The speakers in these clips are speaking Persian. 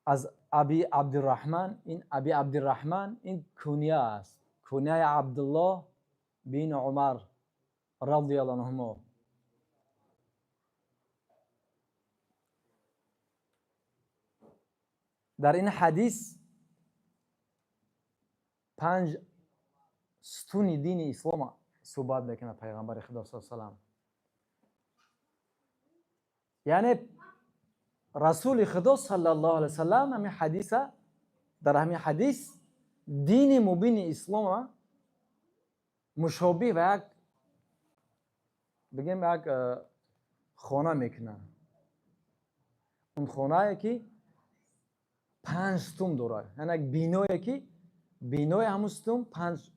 از ابی عبدالرحمن. این ابی عبدالرحمن این کنیه است، کنیه عبدالله بن عمر رضی الله عنهما. در این حدیث 5 ستون دین اسلام صحبت میکنه پیغمبر خدا صلی الله علیه و سلم. یعنی رسول خدا صلی الله علیه و سلم همین حدیث، در همین حدیث دین مبین اسلام مشابه و یک بگیم یک خانه میکنه. اون خانه که 5 ستون داره، یعنی یک بینایی که بینای همون ستون 5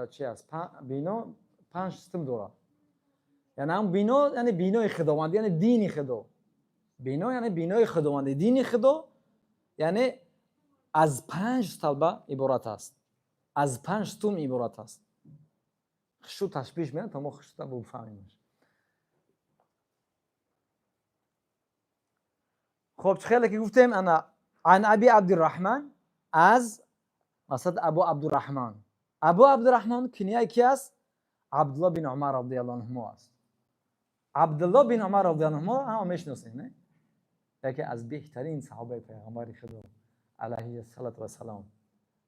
چی است، بینا 5 ستون داره. یعنی هم بینا یعنی بینای خداوند، یعنی دین خدا. بینا یعنی بینای خداوند، دین خدا یعنی از 5 طلبه عبارت است، از 5 ستون عبارت است. خشو تشبیه میاد تا ما خشو تا بفهمیم. خب خیلی که گفتیم انا عن ابی عبدالرحمن، از مثلا ابو عبدالرحمن. ابو عبدالرحمن کنیه کی است؟ عبدالله بن عمر رضی الله عنهما است. عبدالله بن عمر رضی الله عنهما هم میشناسید نه؟ یکی از بهترین صحابه پیغمبر خدا علیه الصلاه و السلام.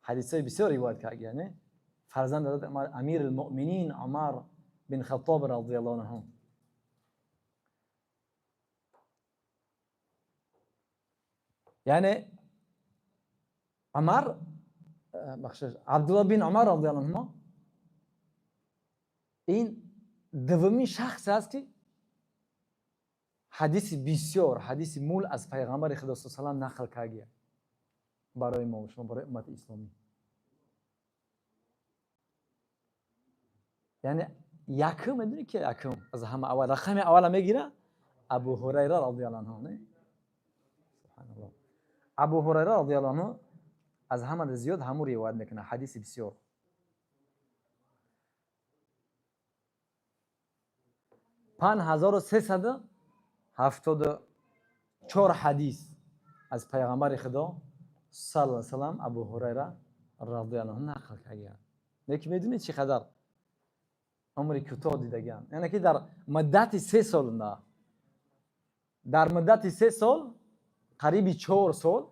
حدیثای بسیار روایت کرده نه؟ فرزند حضرت امیر المؤمنین عمر بن خطاب رضی الله عنه. یعنی عمر عبدالله بن عمر رضی الله عنه این دومین شخص است که حدیث بسیار، حدیث مول از پیغمبر خدا صلی الله علیه و سلم نقل کرده برای ما و شما، برای امت اسلامی. یعنی یکم میدونی که یکم از همه اول رقم اول میگیره ابو هریره رضی الله عنه نه؟ سبحان الله. ابو هریره رضی الله عنه از همه زیاد همون روایت میکنه حدیث بسیار. پن 1374 حدیث از پیغمبر خدا صلی الله علیه و سلم ابو هریره رضی الله عنه نقل کرده. لیکن میدونید چقدر عمر کوتاه دیدگان، یعنی که در مدت 3 سال نه، در مدت 3 سال قریب 4 سال،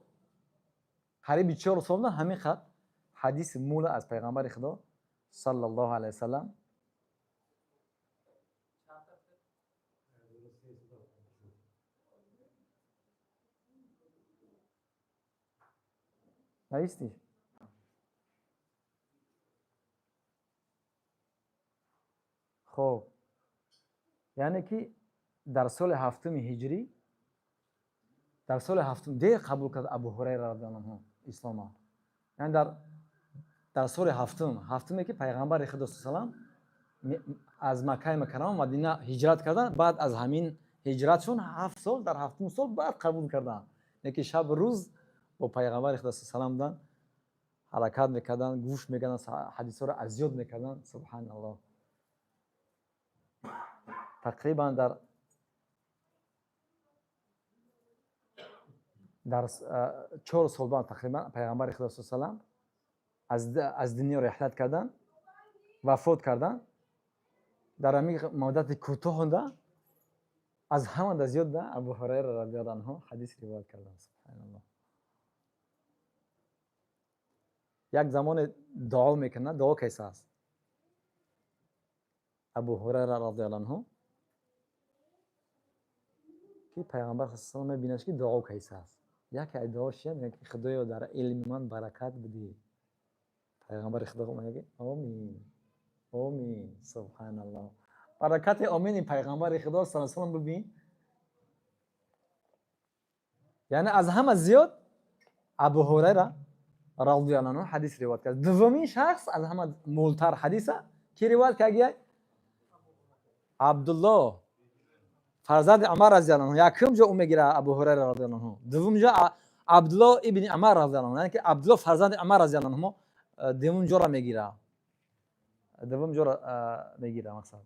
قریب 4 سال نه همین خط حدیث مول از پیغمبر خدا صلی الله علیه و سلم نیستی. خب یعنی که در سال 7 هجری، در سال 7 دیگه قبول کرد ابو هریره رضی الله عنه اسلام. یعنی در سال 7 که پیغمبر خدا صلی الله علیه و سلم از مکه مکرمه مدینه هجرت کردن، بعد از همین هجرتشون 7 سال، در 7 سال بعد قبول کردن. یکی شب روز با پیغمبر خدا صلی الله علیه و سلم حرکت میکردن، گوش میکردن، حدیثا رو از یاد میکردن. سبحان الله. تقریبا در 4 سال بعد تقریبا پیغمبر خدا صلی الله علیه و سلم از دنیا رحلت کردن، وفات کردن. در همین مدت کوتاه هنده از همه زیاد ابو هریره رضی الله عنه حدیث روایت کردن. سبحان الله. یک زمان دعا میکنه. دعا کیسه است؟ ابو هریره رضی الله عنه که پیغمبر صلی الله علیه و سلم میبینه که دعا کیسه است. یک دعاش میگه که خدایا در علم من برکت بدی. پیغمبر خدا میگه آمین آمین. سبحان الله. برکت آمین پیغمبر خدا صلی الله علیه و سلم ببین. یعنی از همه زیاد ابو هریره رضی الله عنه حدیث روایت کرد. دومین شخص از همه مولتر حدیث کی روایت کرده؟ عبدالله فرزند عمر رضی الله عنه. یکم جا او میگیره ابو هریره رضی الله عنه، دوم جا عبدالله ابن عمر رضی الله عنه، یعنی که عبدالله فرزند عمر رضی الله عنه دوم جا را میگیره. دوم جا را میگیره. مثلا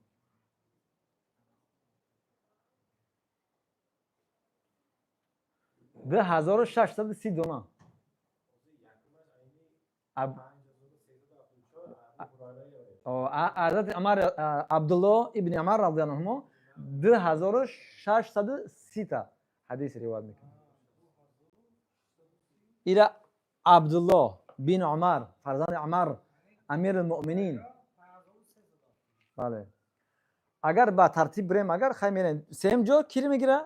2630 دونه. حضرت عمر عبدالله ابن عمر رضی الله عنه 2630 تا حدیث روایت میکنه. ایرا عبدالله بن عمر فرزند عمر امیر المؤمنین. بله اگر با ترتیب بریم اگر خیلی میریم سیم جو کی میگیره؟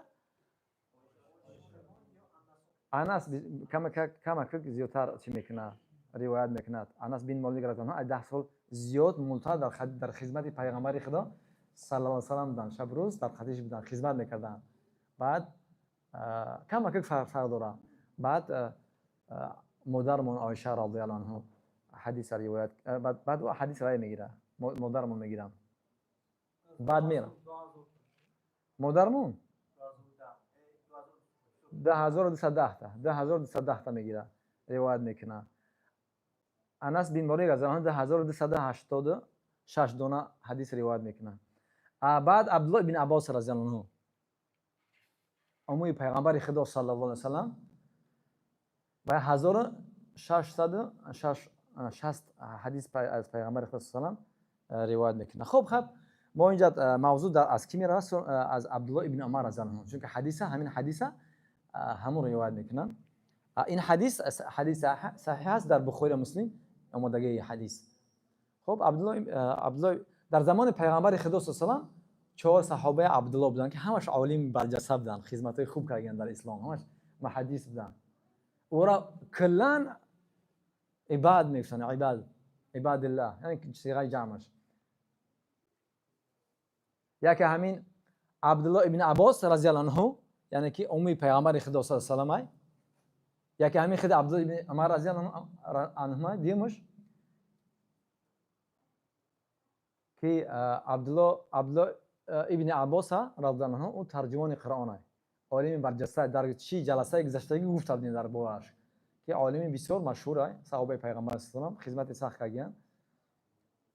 انس کم زیادتر چی میکنه روایت میکنه. انس بن مالک رضی الله عنه 10 سال زیاد مدت در خدمت پیغمبر خدا صلی الله علیه و سلم بودن. شب روز در خدمتش بودن، خدمت میکردن. بعد کم فرق داره. بعد مادرمون عایشه رضی الله عنها حدیث روایت بعد حدیث رای میگیره. مادرمون میگیرم بعد میره مادرمون 10210 تا میگیره روایت میکنه. انس بن مالک از آن 1286 دونه حدیث روایت میکنه. بعد عبدالله بن عباس رضی الله عنه عموی پیغمبر خدا صلی الله علیه و سلم و 1660 حدیث از پیغمبر خدا صلی الله علیه و سلم روایت میکنه. خب ما اینجا موضوع از کی میره؟ از عبدالله ابن عمر رضی الله عنه، چون که حدیث همین حدیث همون روایت میکنن. این حدیث صحیح است در بخاری و مسلم آمدگی حدیث. خب عبدالله در زمان پیغمبر خدا صلی الله علیه و سلم 4 صحابه عبدالله بودن که همش عالم برجسته بودن، خدمتای خوب کردن در اسلام، همش محدث بودن. او را کلا عباد میگفتن، عباد الله، یعنی صیغه جمعش. یکی همین عبدالله ابن عباس رضی الله عنه، یعنی که عموی پیغمبر خدا صلی الله علیه و سلم. یکی همین خود عبدالله ابن عمر رضی الله عنه دیمش که عبدالله ابن عباس رضی الله عنه او ترجمان قرآن عالم برجسته. در چی جلسه گذشتگی گفته بودیم در بارش که عالم بسیار مشهور است، صحابه پیغمبر صلی الله علیه و سلم خدمت سخت کردن.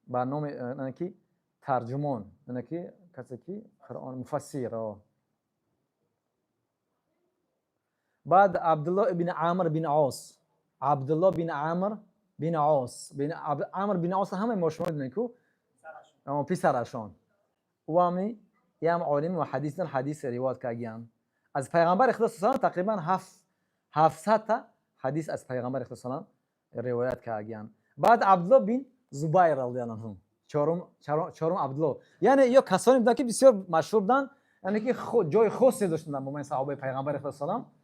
با نام یعنی که ترجمان، یعنی که کسی که قرآن مفسر. بعد عبدالله بن عامر بن عاص، عبدالله بن عامر بن عاص، عامر بن عاص همه مشهور دارن که پسرشون و هم عالم و حدیث روایت کردن از پیغمبر خدا صلی الله علیه و تقریبا 700 تا حدیث از پیغمبر خدا صلی الله علیه و روایت کردن. بعد عبدالله بن زبیر رضی الله عنه چهارم عبدالله، یعنی یا کسانی بودن که بسیار مشهور بودن، یعنی که جای خاصی داشتن در بین صحابه پیغمبر خدا صلی الله علیه و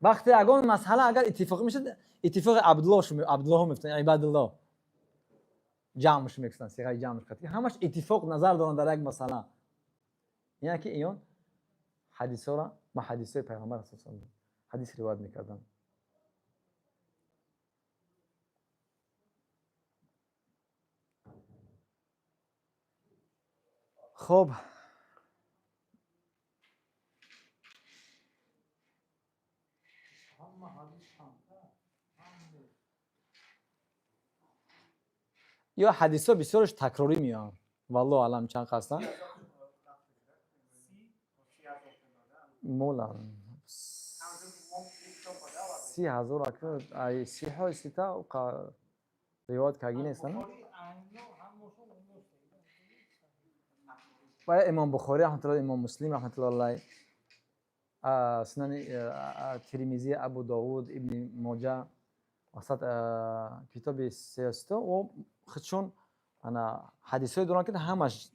وقتی اگه مسئله اگر اتفاقی میشه اتفاق عبدالله هم میفتن، عباد الله جمعش میکنن، صیغه جمعش کردن، همش اتفاق نظر دارن در یک مسئله. یعنی که ایون حدیثا را با حدیث پیغمبر صلی الله علیه و حدیث روایت میکردن. خب یا حدیثا بسیارش تکراری میان، والله علم چند هستن مولا 30,000 اکر ای 30 تا روایت کردن نیستن. و امام بخاری رحمت الله، امام مسلم رحمت الله علیه، سنن ترمذی، ابو داود، ابن ماجه، وسط کتاب سیاسته و خودشون انا حدیثای دارن که همش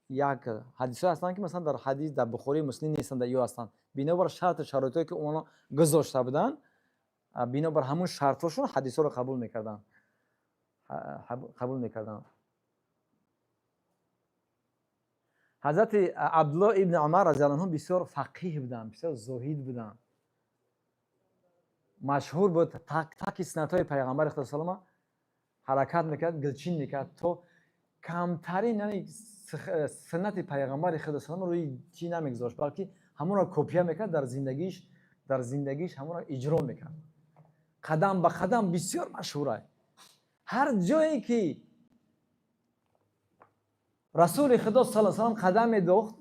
یک حدیثای هستن که مثلا در حدیث در بخاری مسلم نیستن، در یو هستن. بنابر شرایطی که اونا گذاشته بودن، بنابر همون شرطاشون حدیثا رو قبول میکردن. حضرت عبدالله ابن عمر رضی الله عنه بسیار فقیه بودن، بسیار زاهد بودن، مشهور بود. تک سنت‌های پیغمبر خدا صلی الله علیه و حرکت میکرد، گلچین میکرد تا کمترین یعنی سنت پیغمبر خدا صلی الله علیه و روی چی نمیگذاشت، بلکه همون را کپیه میکرد، در زندگیش همون را اجرا میکرد. قدم به قدم بسیار مشهوره. هر جایی که رسول خدا صلی الله علیه و قدم می‌داشت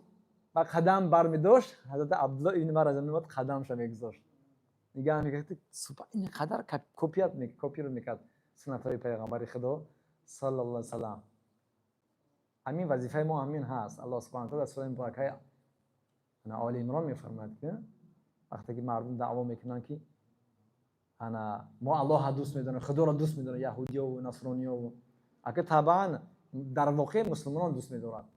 و قدم برمی‌داشت، حضرت عبدالله ابن عمر رضی الله عنه قدمش می‌گذاشت. نگاه میکرد سوپر اینقدر کپی میکرد سنت‌های پیغمبر خدا صلی الله علیه و سلام. همین وظیفه ما همین هست. الله سبحانه و تعالی در سوره مبارکه آل عمران میفرماید که وقتی که مردم دعوا میکنن که ما الله دوست میدونیم، خدا را دوست میدونیم، یهودی‌ها و نصرانی‌ها و اگه طبعا در واقع مسلمانان دوست میدارند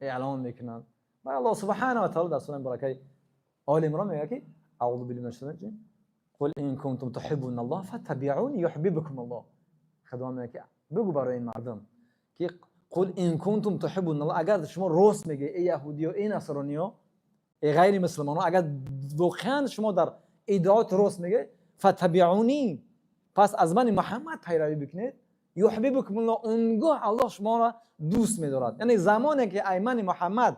اعلام میکنن. و الله سبحانه و تعالی در سوره مبارکه آل عمران میگه که اعوذ بالله من الشیطان الرجیم قل ان کنتم تحبون الله فاتبعوني يحببكم الله. خدا میگه که بگو برای این مردم که قل ان کنتم تحبون الله، اگر شما راست میگه ای یهودی و ای نصرانی ها ای غیر مسلمان ها، اگر واقعا شما در ادعات راست میگه فتبعونی، پس از من محمد پیروی بکنید، یحببکم الله، اونگاه الله شما را دوست می‌دارد. یعنی زمانی که ایمن محمد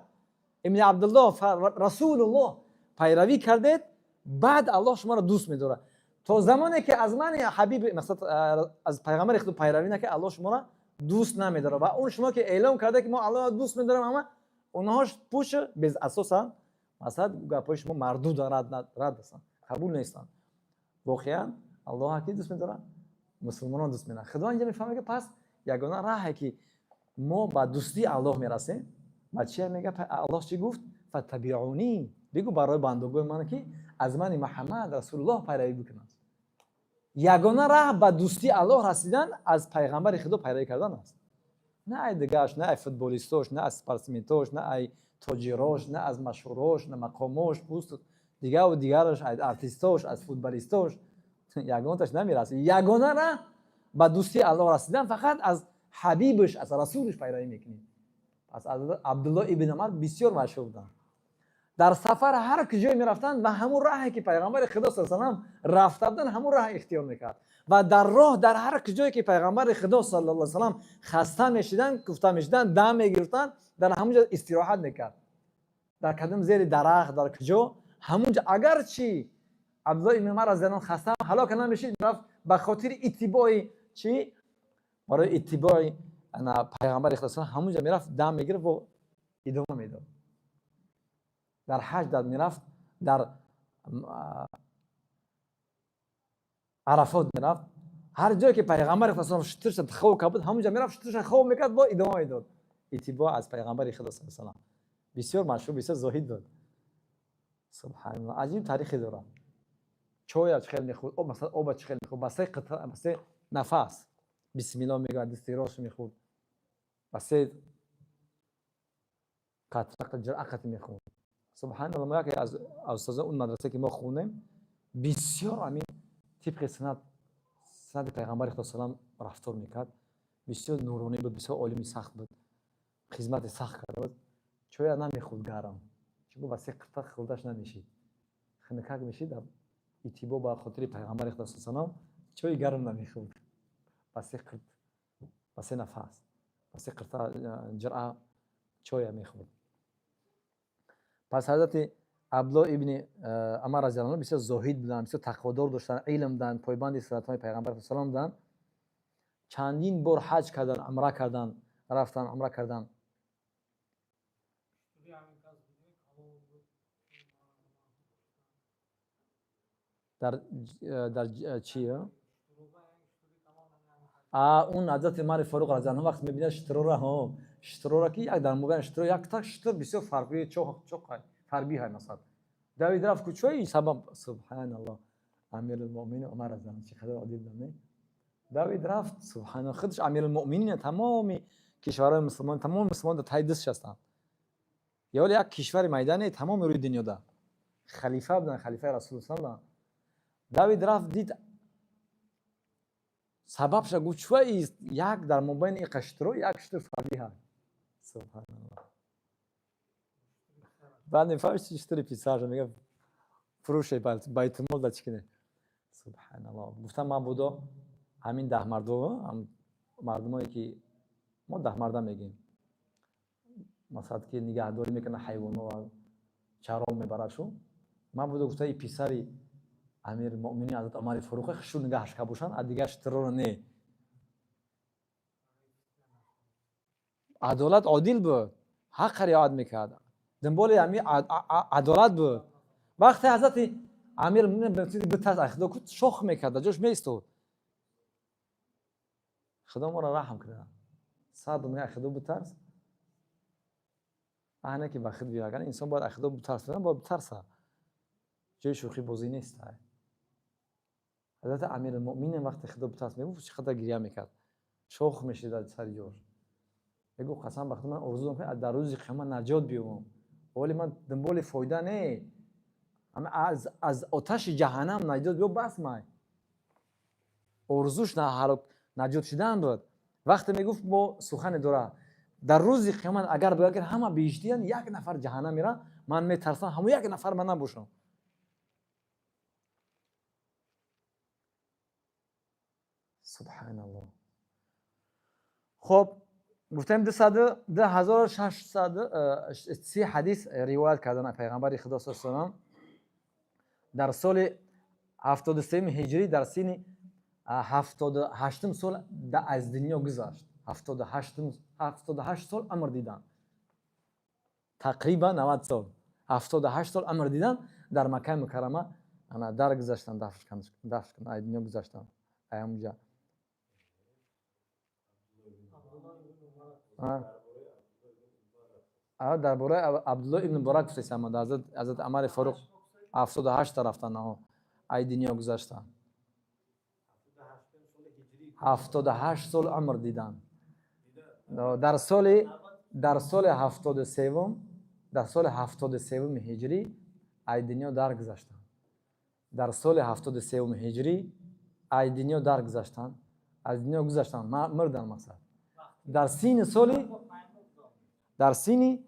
ابن عبدالله رسول الله پیروی کردید، بعد الله شما را دوست می‌دارد. تا زمانی که از من حبیب مثلا از پیغمبر خدا پیروی نکنید، الله شما را دوست نمی‌دارد. و اون شما که اعلام کرده که ما الله را دوست می‌داریم، اما اونهاش پوش به اساسا مثلا گپای شما مردود رد هستن، قبول نیستن. واقعا الله کی دوست می‌داره؟ مسلمانان دوست می‌داره. خدا اینجا میفهمه که پس یگانه راهی که ما با دوستی الله میرسیم، با چی میگه الله چی گفت؟ فتبعونی، بگو برای بندگان من که از من محمد رسول الله پیروی بکنند. یگانه راه با دوستی الله رسیدن از پیغمبر خدا پیروی کردن است. نه ای دیگه‌اش، نه ای فوتبالیستاش، نه اسپورتسمنتاش، نه ای تاجراش، نه از مشهوراش، نه مقاماش، پوست دیگه و دیگرش، از ارتیستاش، از فوتبالیستاش، یگانه تاش نمیرسه. یگانه را با دوستی الله رسیدن فقط از حبیبش، از رسولش پیروی میکنید. پس از عبدالله ابن عمر بسیار مشهور بودن. در سفر هر کجای میرفتن و همون راهی که پیغمبر خدا صلی الله علیه و سلم رفته بودن همون راه اختیار میکرد. و در راه در هر کجایی که پیغمبر خدا صلی الله علیه و سلم خسته میشدن، کوفته میشدن، دم میگرفتن، در همونجا استراحت میکرد. در کدوم زیر درخت، در کجا، همونجا. اگر چی عبدالله ابن عمر از زنان خسته هلاک نمیشید، رفت به خاطر اتباع چی؟ برای اتباع پیغمبر خدا صلی الله علیه و سلم همونجا میرفت، دم میگرفت و ادامه میداد. در حج در میرفت، در عرفات میرفت، هر جایی که پیغمبر خدا صلی الله علیه و سلم شترش خواب کرد همونجا میرفت، شترش خواب میکرد با ادامه میداد. اتباع از پیغمبر خدا صلی الله علیه و سلم. بسیار مشهور، بسیار زاهد بود. سبحان الله، عجیب تاریخی داره. چایش خیلی میخورد، مثلا آبش خیلی میخورد، بسه قطره، بسه نفس بسم الله میگه، دستی راست میخورد، بسه قطره جرعت میخورد. سبحان الله، ما که از استاد اون مدرسه که ما خوندیم بسیار همین طبق سنت پیغمبر خدا صلی الله علیه و سلم رفتار میکرد. بسیار نورانی بود، بسیار عالم سخت بود، خدمت سخت کرد بود. چای نمیخورد گرم، چون بسه قطره خوردش نمیشید، خنکک میشید. اتباع با خاطر پیغمبر خدا صلی الله علیه و سلم چای گرم نمیخورد، بسه نفس، بسه قطره جرعه چای میخورد. پس حضرت عبدالله ابن عمر رضی الله عنه بسیار زاهد بودن، بسیار تقوادار داشتن، علم داشتن، پایبند سنت‌های پیغمبر صلی الله علیه و سلم بودن. چندین بار حج کردن، عمره کردن، رفتن عمره کردن. در چیه؟ اون حضرت عمر فاروق رضی الله عنه وقت میبینه شترورا که یک در موقع شترور یک تا شتر بسیار فرقی چوق فربی های مثلا دوید رفت کوچوی سبب سبحان الله امیر المؤمنین عمر رضی الله عنه چقدر عادی بود. دوید رفت سبحان الله، خودش امیر المؤمنین تمام کشورهای مسلمان، تمام مسلمان در تای دستش هستند. یا ولی یک کشور میدانی تمام روی دنیا ده خلیفه بودن، خلیفه رسول الله صلی الله علیه و دوید رفت دید سببش گفت چوی یک در مابین این قشترو یک شتر فربی های. سبحان الله. بعد نفهمش چی شتری پیساش میگه فروشه بیت المال دا چکنه. سبحان الله. گفتم من بودا همین 10 مردم، مردمایی که ما 10 مردم میگیم مثلا که نگهداری میکنه حیوانات و چرام میبرشو، من بودا گفتم این پسری امیر المؤمنین حضرت عمر فاروق خشون نگهش که باشن دیگه شترو نه. عدالت عادل بود، حق رعایت میکرد، دنبال همین عدالت بود. وقتی حضرت امیرالمومنین بترس خدا کو شخ میکرد جوش میستود خدا ما را رحم کنه صد میگه خدا بترس انا که وقت بیاگن انسان باید خدا بترس باید بترسه جای شوخی بازی نیست حضرت امیرالمومنین وقتی خدا بترس میگفت چقدر گریه میکرد شوخ میشید در سر جور میگو قسم بخدا من آرزو دارم که در روز قیامت نجات بیام ولی من دنبال فایده نه اما از آتش جهنم نجات بیام بس من آرزوش نه نجات شدن بود وقتی میگفت با سخن داره در روز قیامت اگر بگه همه بیشتیان یک نفر جهنم میره من میترسم همون یک نفر من نباشم سبحان الله خب گفتم 2630 حدیث روایت کردن پیغمبر خدا صلی الله علیه و در سال 73 هجری در سن 78 سال از دنیا گذشت 78 سال عمر دیدن تقریبا 90 سال 78 سال عمر دیدن در مکه مکرمه انا در گذاشتن دفن از دنیا گذاشتن اونجا درباره عبدالله ابن مبارک فرستم حضرت عمر فاروق 78 رفتن ای دنیا گذاشتن 78 سال عمر دیدن در سال 73 هجری ای دنیا درگذشتن در سال 73 هجری ای دنیا درگذشتن از دنیا گذشتن مردن مثلا در سین سالی در سین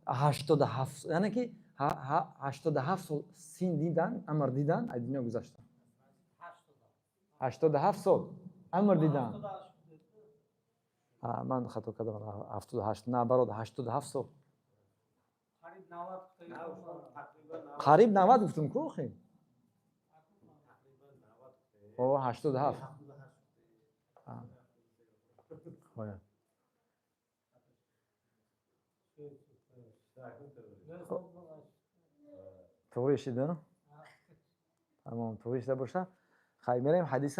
87 یعنی که 87 سال سین دیدن عمر دیدن از دنیا گذشتن 87 سال عمر دیدن من خطا کردم 78 نه برات 87 سال قریب 90 گفتم کو خیلی او 87 طوری شده تمام طوری شده باشه خیلی میریم حدیث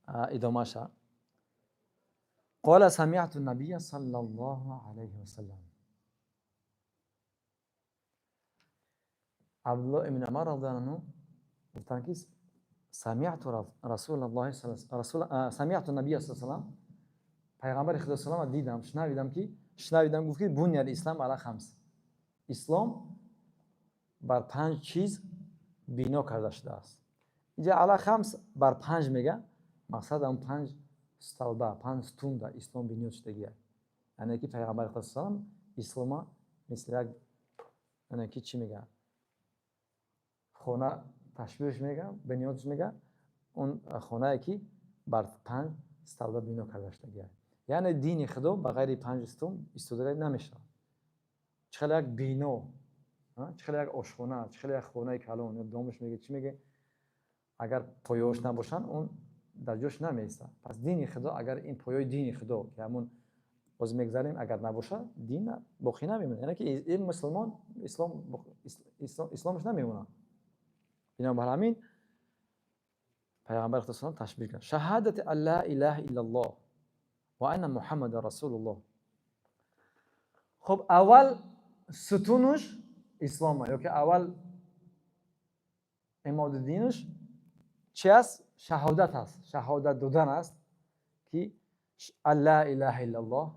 ادامه شد قال سمعت النبي صلى الله عليه وسلم عبدالله ابن عمر رضی الله عنه گفتن که سمعت رسول الله صلی الله علیه و سمعت النبي صلی الله علیه و پیغمبر خدا صلی الله علیه و دیدم شنیدم گفت که بنی الاسلام علی خمس اسلام بر 5 چیز بنا کرده شده است اینجا علی خمس بر 5 میگه مقصد اون 5 استلبه 5 ستون در اسلام بنا شده یعنی که پیغمبر خدا صلی الله علیه و اسلام مثل یک یعنی که چی میگه خونه تشبیهش میگه بنیادش میگه اون خونه که بر 5 استلبه بنا کرده شده یعنی دین خدا به غیر 5 ستون استفاده نمیشه چخیلی یک بینو چخیلی یک آشخونه چخیلی یک خونه کلان یا دومش میگه چی میگه اگر پایه‌اش نباشن اون در جاش نمیسته پس دین خدا اگر این پایه دین خدا که همون باز میگذاریم اگر نباشه دین باقی نمیمونه یعنی که این مسلمان اسلامش نمیمونه بنابر همین پیغمبر خدا تشبیه کرد شهادت ان لا اله الا الله و ان محمد رسول الله خب اول ستونش اسلامه یا که اول عماد دینش چی است شهادت است شهادت دادن است که لا اله الا الله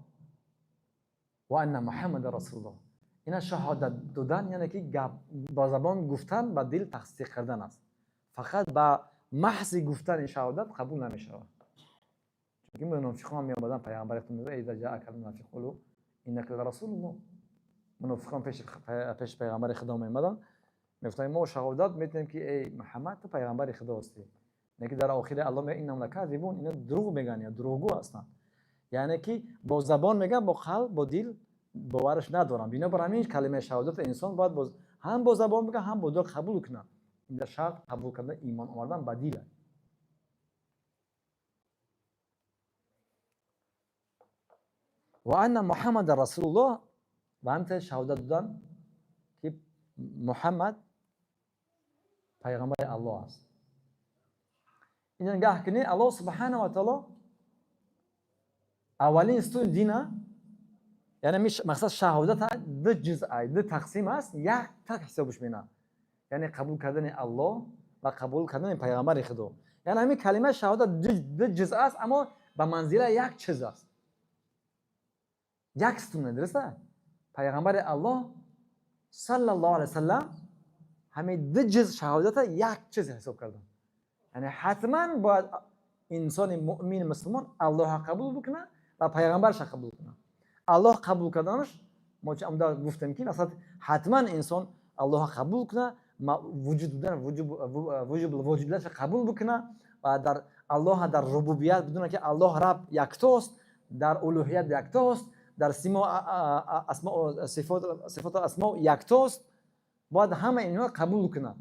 و ان محمد رسول الله اینا شهادت دادن یعنی که با زبان گفتن با دل تصدیق کردن است فقط با محض گفتن این شهادت قبول نمیشه چون منافقان میآمدن پیامبر خدا میگه اذا جاءك المنافقون انك لرسول الله منافقان پیش پیغمبر خدا میآمدن میگفتن ما شهادت میدیم که ای محمد تو پیغمبر خدا هستی نه که در آخر الله میگه انهم لکاذبون اینا دروغ میگن یا دروغگو هستن یعنی که با زبان میگن با قلب با دل باورش ندارن بنابر همین کلمه شهادت انسان باید هم با زبان بگه هم با دل قبول کنه این در شرط قبول کردن ایمان آوردن با دل و ان محمد رسول الله و همت شهادت دادن که محمد پیغمبر الله است. این نگاه کنید الله سبحانه و تعالی اولین ستون دینه، یعنی مقصد شهادت دو جزء دو تقسیم است، یک تک حسابش مینا، یعنی قبول کردن الله و قبول کردن پیغمبر خدا. یعنی همین کلمه شهادت دو جزء است اما به منزله یک چیز است، یک ستون. درسته؟ پیغمبر الله صلی الله علیه وسلم همین دو جزء شهادت یک چیز حساب کردن. یعنی حتما باید انسان مؤمن مسلمان الله قبول بکنه و پیغمبرش قبول کنه. الله قبول کردنش ما چه امدا گفتیم که اصلا حتما انسان الله قبول کنه، وجود بودن وجودش قبول بکنه و در الله در ربوبیت بدونه که الله رب یکتاست، در الوهیت یکتاست، در اسماء صفات اسماء یکتاست. باید همه اینها قبول کنه.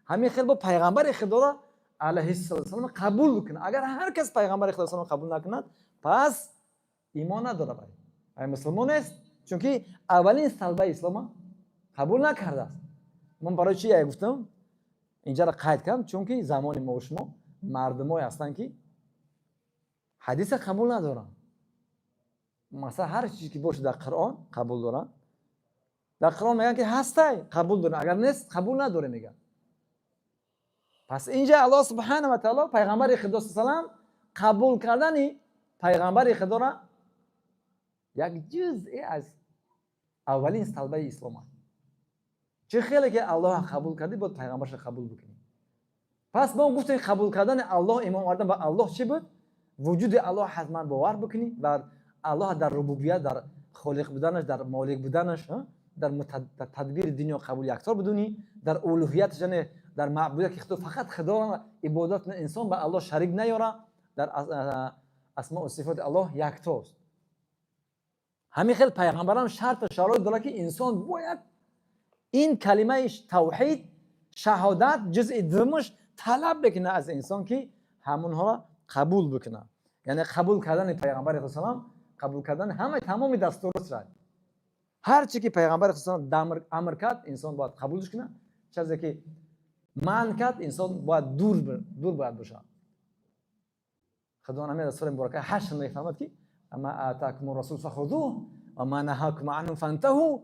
همین خیلی با پیغمبر خدا علیه السلام قبول کنه. اگر هر کس پیغمبر خدا قبول نکند پس ایمان نداره، برای مسلمان است، چون که اولین سلبه اسلام قبول نکرده است. من برای چی گفتم اینجا را قید کردم؟ چون که زمان ما و شما مردمایی هستند که حدیث قبول ندارن. مثلا هر چیزی که باشه در قرآن قبول دارن، در قرآن میگن که هسته قبول دارن، اگر نیست قبول نداره میگن. پس اینجا الله سبحانه و تعالی پیغمبر خدا صلی الله علیه و سلم قبول کردن پیغمبر خدا را یک جزئی از اولین سلبه اسلام است. چه خیلی که الله قبول کردی باید پیغمبرش قبول بکنی. پس ما گفتیم قبول کردن الله، ایمان آوردن به الله چی بود؟ وجود الله حتما باور بکنی و الله در ربوبیت، در خالق بودنش، در مالک بودنش، در تدبیر دنیا قبول یکتار بدونی، در الوهیتش، یعنی در معبودیت که فقط خدا عبادت انسان به الله شریک نیاره، در اسماء و صفات الله یکتاست. همین خیلی پیغمبران شرط و شرایط داره که انسان باید این کلمه توحید شهادت جزء دومش طلب بکنه از انسان که همونها را قبول بکنه. یعنی قبول کردن پیغمبر خدا، قبول کردن همه تمام دستورات را، هر چی که پیغمبر خدا امر کرد انسان باید قبولش کنه، چیزی که منع کرد انسان باید دور باید باشه. خدا نمی در سوره مبارکه 8 میفرماد که اما آتاکم الرسول فخذوه و ما نهاکم عنه فانتهوا.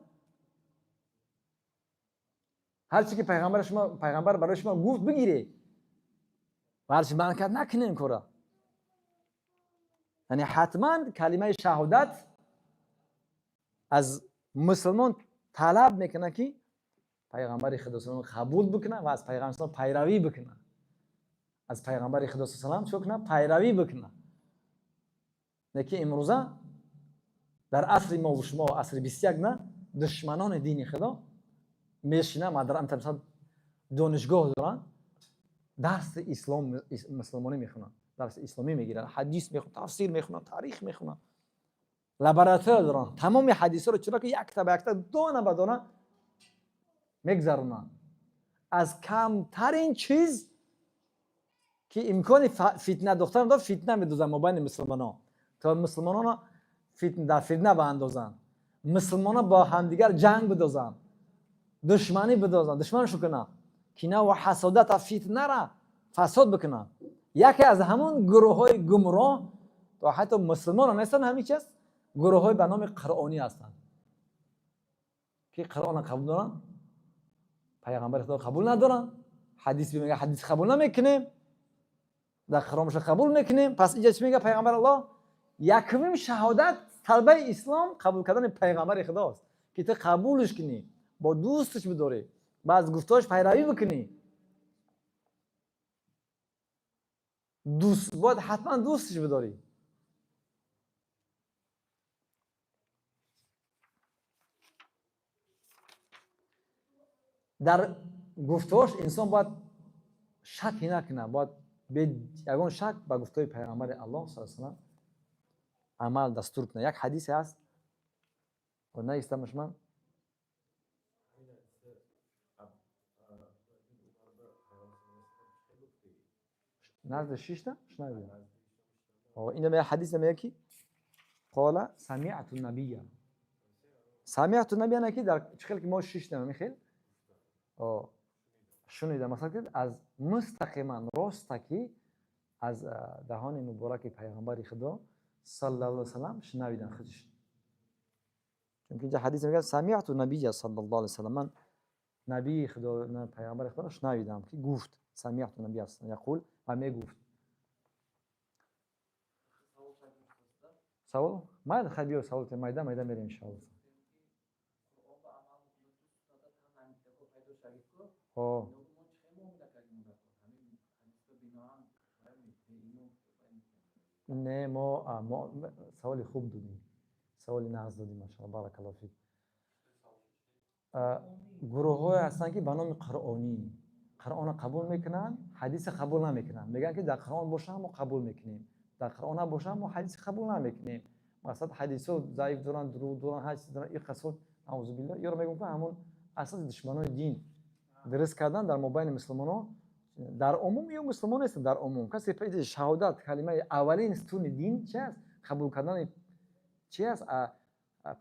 هر چی که پیغمبر برای شما گفت بگیره و هر چی منع کرد نکنین کارا. یعنی حتما کلمه شهادت از مسلمان طلب میکنه که پیغمبر خدا صلی الله علیه و قبول بکنه و از پیغمبر صلی الله علیه و پیروی بکنه. از پیغمبر خدا صلی الله علیه و آله پیروی بکنه. نکی امروزه در عصر ما و شما عصر 21 نه دشمنان دین خدا میشینه مدرسه مثلا دانشگاه دارن درس اسلام مسلمانی میخونن، درس اسلامی میگیرن، حدیث میخونن، تفسیر میخونن، تاریخ میخونن، لابراتوار دارن، تمام حدیثا رو چرا که یک تا به یک تا دانه به دانه میگذرونن. از کمترین چیز که امکان فتنه دخترم داره فتنه میدوزن مابین مسلمانان تا مسلمانان در فتنه باندازن، مسلمانان با همدیگر جنگ بدازن، دشمنی بدازن، دشمنشو کنن، کینه و حسادت و فتنه را فساد بکنن. یکی از همون گروه های گمراه تا حتی مسلمان نیستن، همین چیز گروه های به نام قرآنی هستن که قرآن قبول دارن، پیغمبر خدا قبول ندارن، حدیث میگه حدیث قبول نمیکنیم، در قرآنش قبول میکنیم. پس اینجا چی میگه پیغمبر الله؟ یکمین شهادت طلبه اسلام قبول کردن پیغمبر خداست که تو قبولش کنی، با دوستش بداری، بعد گفتاش پیروی بکنی. دوست باید حتما دوستش بداری. در گفتاش انسان باید شکی نکنه، باید به یگان شک به گفتار پیغمبر الله صلی الله علیه و آله عمل دستور کنه. یک حدیث هست و نیستمش من نزد 6 تا شنیدم. این میگه حدیث میگه که قال سمعت النبی، سمعت النبی نه که در چه خیلی که ما 6 تا میخیل شنیدم مثلا که از مستقیما راستکی از دهان مبارک پیامبر خدا صلی الله علیه و سلم شنیدن خودش. چون اینجا حدیث میگه سمعت النبی صلی الله علیه و سلم، من نبی خدا نه پیامبر خدا شنیدم که گفت سمعت النبی صلی الله یقول و میگفت. سوال ما خیلی سوال میدم میریم ان شاء الله. نه ما سوال خوب دادیم، سوال ناز دادیم ماشاءالله بارک الله فیک. گروه های هستن که به نام قرآن قبول میکنن، حدیث قبول نمیکنن. میگن که در قرآن باشه ما قبول میکنیم، در قرآن نباشه ما حدیث قبول نمیکنیم. مثلا حدیثو ضعیف دارن، دروغ دارن، هر چیز دارن. این قصه اعوذ بالله یارو میگم که همون اساس دشمنای دین درست کردن در مابین مسلمان‌ها. در عموم یا مسلمان هستن، در عموم کسی پیدا شهادت کلمه اولین ستون دین چی است؟ قبول کردن چی است؟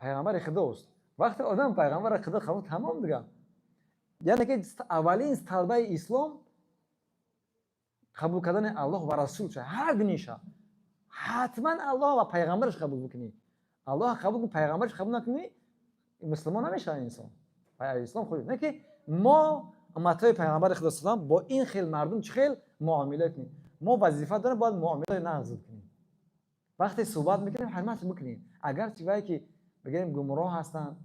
پیامبر خداست. وقتی آدم پیغمبر خدا قبول تمام دیگه، یعنی که اولین طلبه اسلام قبول کردن الله و رسول شه. هر دینیشه حتما الله و پیغمبرش قبول بکنی. الله قبول کنی، پیغمبرش قبول نکنی، مسلمان نمیشه انسان. اسلام خود نه که ما امت پیغمبر خدا سلام با این خیل مردم چه خیل معامله کنیم. ما وظیفه داریم باید معامله نقض کنیم. وقتی صحبت میکنیم حرمت بکنیم. اگر چیزایی که بگیم گمراه هستن،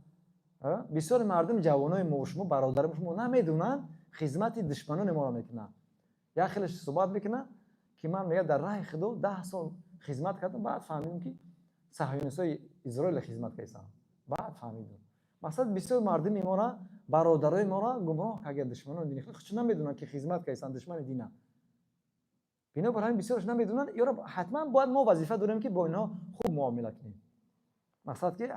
بسیار مردم جوانای ما و شما برادر شما نمیدونن خدمت دشمنان ما را میکنن. یا خیلیش صحبت میکنه که من میگم در راه خدا 10 سال خدمت کردم، بعد فهمیدم که صهیونیستای اسرائیل خدمت کردن. بعد فهمیدم مثلا بسیار مردم ما را برادرای ما را گمراه کردن دشمنان دین خود چون نمیدونن که خدمت کردن دشمن دینه. بنابراین بسیارش نمیدونن. یا حتما باید ما وظیفه داریم که با اینها خوب معامله کنیم. مقصد که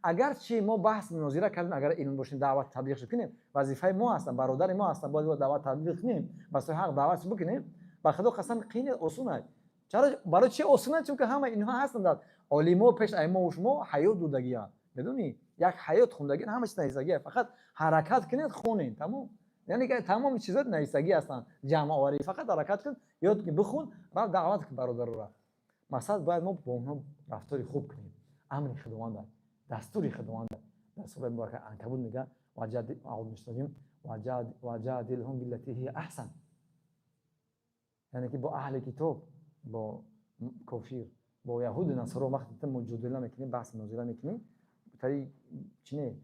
اگر چی ما بحث مناظره کردیم، اگر علم باشیم دعوت تبلیغ کنیم، وظیفه ما هستن، برادر ما هستن، باید دعوت تبلیغ کنیم، بس حق دعوت بکنیم. با خدا قسم قین آسونه. چرا برای چی آسونه؟ چون که همه اینها هستن در عالمو پیش ائمه و شما حیات دودگیه. میدونی یک حیات خوندگی همه چیز نیستگیه، فقط حرکت کنید خونین تمام. یعنی که تمام چیزات نیستگی هستن، جمع آوری فقط حرکت کن، یاد کن بخون، بعد دعوت کن برادر را. مقصد باید ما با اونها رفتاری خوب کنیم. امر خداوند، دستور خداوند. در سوره مبارکه عنکبوت میگه وجادلهم بالتي هي احسن. یعنی که با اهل کتاب، با کافر، با یهود و نصارا وقتی مجادله میکنیم، بحث مناظره میکنیم، طریق چنه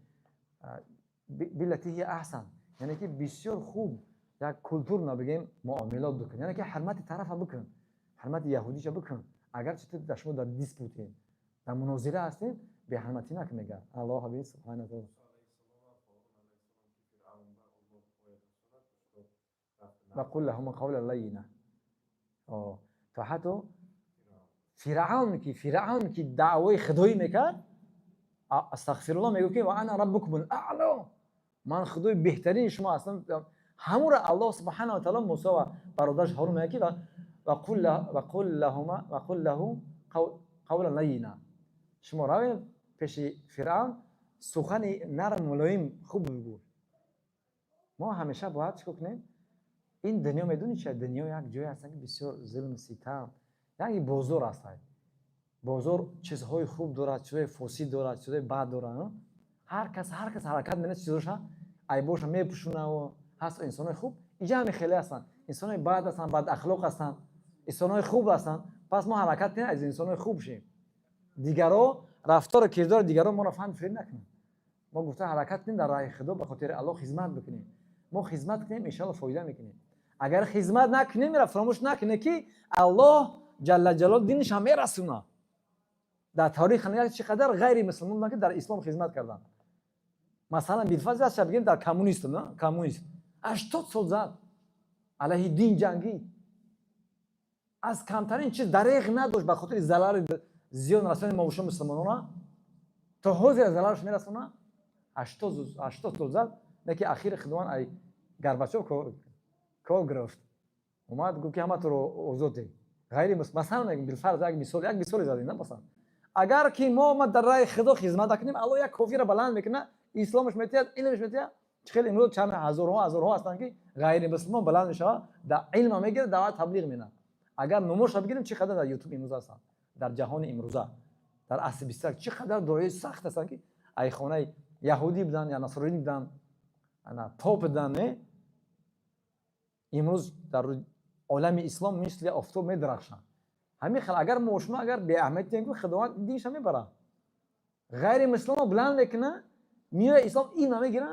بالتي هي احسن، یعنی که بسیار خوب یک کلتور نبگیم معاملات بکن. یعنی که حرمت طرف بکن، حرمت یهودیش بکن. اگر چطور در شما در دیسپوتین در مناظره هستیم به حرمتی نکنید. الله حبیب سبحانه و تعالی و قل لهم قولا لینا. تا حتی فرعون که دعوای خدایی میکرد، استغفر الله میگه که و انا ربکم الاعلی، من خدای بهترین شما هستم. همون را الله سبحانه و تعالی موسی و برادرش هارون میگه و قل له قولا لینا. شما روی پیش فرعون سخن نرم ملایم خوب بگو. ما همیشه باید چیکار کنیم؟ این دنیا میدونی چه دنیا یک جایی هستن که بسیار ظلم ستم، یعنی بازار هستن. بازار چیزهای خوب دارد، چیزهای فاسد دارد، چیزهای بد دارد. هر کس حرکت میکنه، چیزاش عیباش میپوشونه و هست. انسانای خوب اینجا هم خیلی هستن، انسانای بد هستن، بد اخلاق هستن، انسانای خوب هستن. پس ما حرکت کنیم از انسانای خوب شیم. دیگران رفتار و کردار دیگران ما را فهم فکر نکنیم. ما گفته حرکت کنیم در راه خدا، به خاطر الله خدمت بکنیم. ما خدمت کنیم ان شاء الله فایده میکنیم. اگر خدمت نکنیم میره فراموش نکنه که الله جل جلال دینش هم میرسونه. در تاریخ نگاه چقدر غیر مسلمان که در اسلام خدمت کردن. مثلا بالفرض از بگیم در کمونیست، نه کمونیست 80 سال زد علیه دین جنگی، از کمترین چیز دریغ نداشت به خاطر ضرر زیان رسانی ما و شما مسلمانان تا حوزه ضررش میرسونه. 80 سال زد، نه که اخیر خدوان ای گرباچوف کار گرفت، اومد گفت که همه تو رو آزاده غیر مثلا یک بالفرض یک مثال زدیم. نه مثلا اگر که ما در راه خدا خدمت کنیم، الله یک کافر بلند میکنه، اسلامش میتیاد، علمش میتیاد، خیلی امروز چند هزارها هستن که غیر مسلمان بلند میشه در علم میگیره دعوت تبلیغ میکنه. اگر نمونش بگیریم چقدر در یوتیوب امروز هستن در جهان امروزه در عصر 21 چقدر دعای سخت هستن که ای خانه یهودی بودن یا نصرانی بودن انا پاپ بودن نه امروز در عالم اسلام مثل آفتاب میدرخشن. همین خل اگر موشما اگر به اهمیت دیگه خدمات دینش میبره غیر مسلمان بلند میکنه میره اسلام این نمیگیره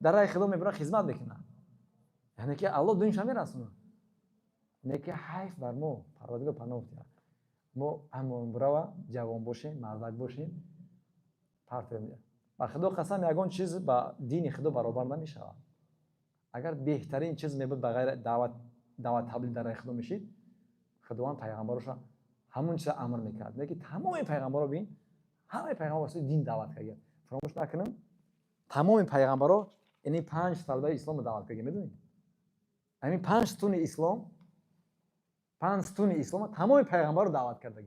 در راه خدا میبره خدمت میکنه یعنی که الله دینش میرسونه. نه که حیف بر ما پروردگار پناه بده ما همون برا جوان باشیم مردک باشیم پرت میده با خدا قسم یگان چیز با دین خدا برابر نمیشه. اگر بهترین چیز میبود بغیر دعوت تبلیغ در راه خدا میشید خداوند پیغمبرش همون چیز امر میکرد. نه که تمام پیغمبرا ببین همه پیغمبرا واسه دین دعوت کردن. فراموش نکنیم تمام پیغمبرا یعنی 5 طلبه اسلام رو دعوت کردن. میدونید همین 5 ستون اسلام 5 ستون اسلام تمام پیغمبرا رو دعوت کردن.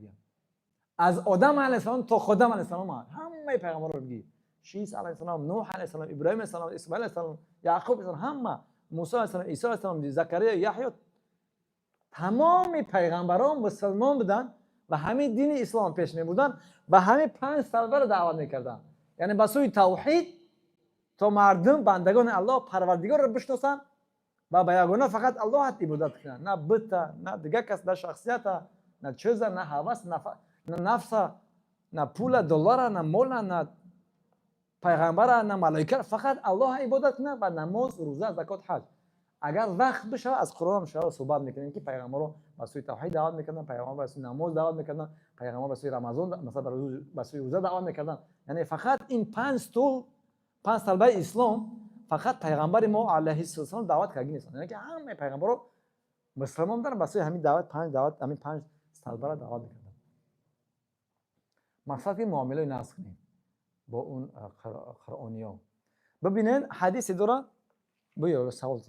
از آدم علیه السلام تا خدا علیه السلام همه پیغمبرا رو میگی شیس علیه السلام نوح علیه السلام ابراهیم علیه السلام اسماعیل علیه السلام یعقوب علیه السلام همه موسی علیه السلام عیسی علیه السلام زکریا یحیی تمام پیغمبران مسلمان بودن و همین دین اسلام پیش میبردن و همین 5 طلبه رو دعوت میکردن. یعنی به سوی توحید تا مردم بندگان الله پروردگار رو بشناسن و به یگانه فقط الله عبادت کنن. نه بت نه دیگه کس نه شخصیت نه چیز نه هوس نه نفس نه پول دلار نه مال نه پیغمبر نه ملائکه فقط الله عبادت کنن و نماز روزه زکات حج. اگر وقت بشه از قرآن میشه صحبت میکنیم که پیغمبران به سوی توحید دعوت میکردن پیغمبر به سوی نماز دعوت میکردن پیغمبر به سوی رمضان مثلا به سوی روزه دعوت میکردن. یعنی فقط این 5 طلبه اسلام فقط پیغمبر ما علیه السلام دعوت کردن نیست. یعنی که همه پیغمبران مسلمان دارن به سوی همین دعوت همین 5 طلبه را دعوت میکردن. مقصد این معامله نسخ کنیم با اون قرآنیان. ببینید حدیث داره بیا سوال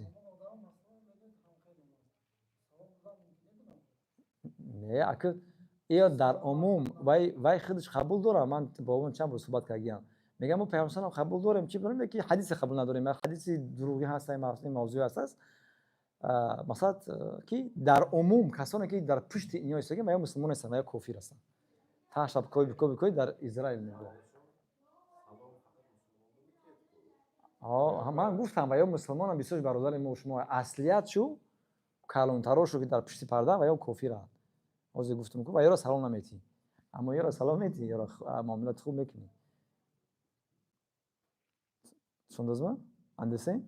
نه اگر یا در عموم وای خودش قبول داره. من با اون چند بار صحبت کردم میگم ما پیامبر قبول داریم چی بدونیم که حدیث قبول نداریم حدیث دروغی هست این موضوع هست مثلا که در عموم کسانی که در پشت اینا هستن یا مسلمان هستن یا کافر هستن تاشب کوی در اسرائیل میگه من گفتم و یا مسلمان هم بسیار برادر ما و شما اصلیت شو کلانتراشو که در پشت پرده و یا کافرن اوزی گفتم که و یا سلام نمیتی اما یا سلام میتی یا معاملات خوب میکنی sonders man understand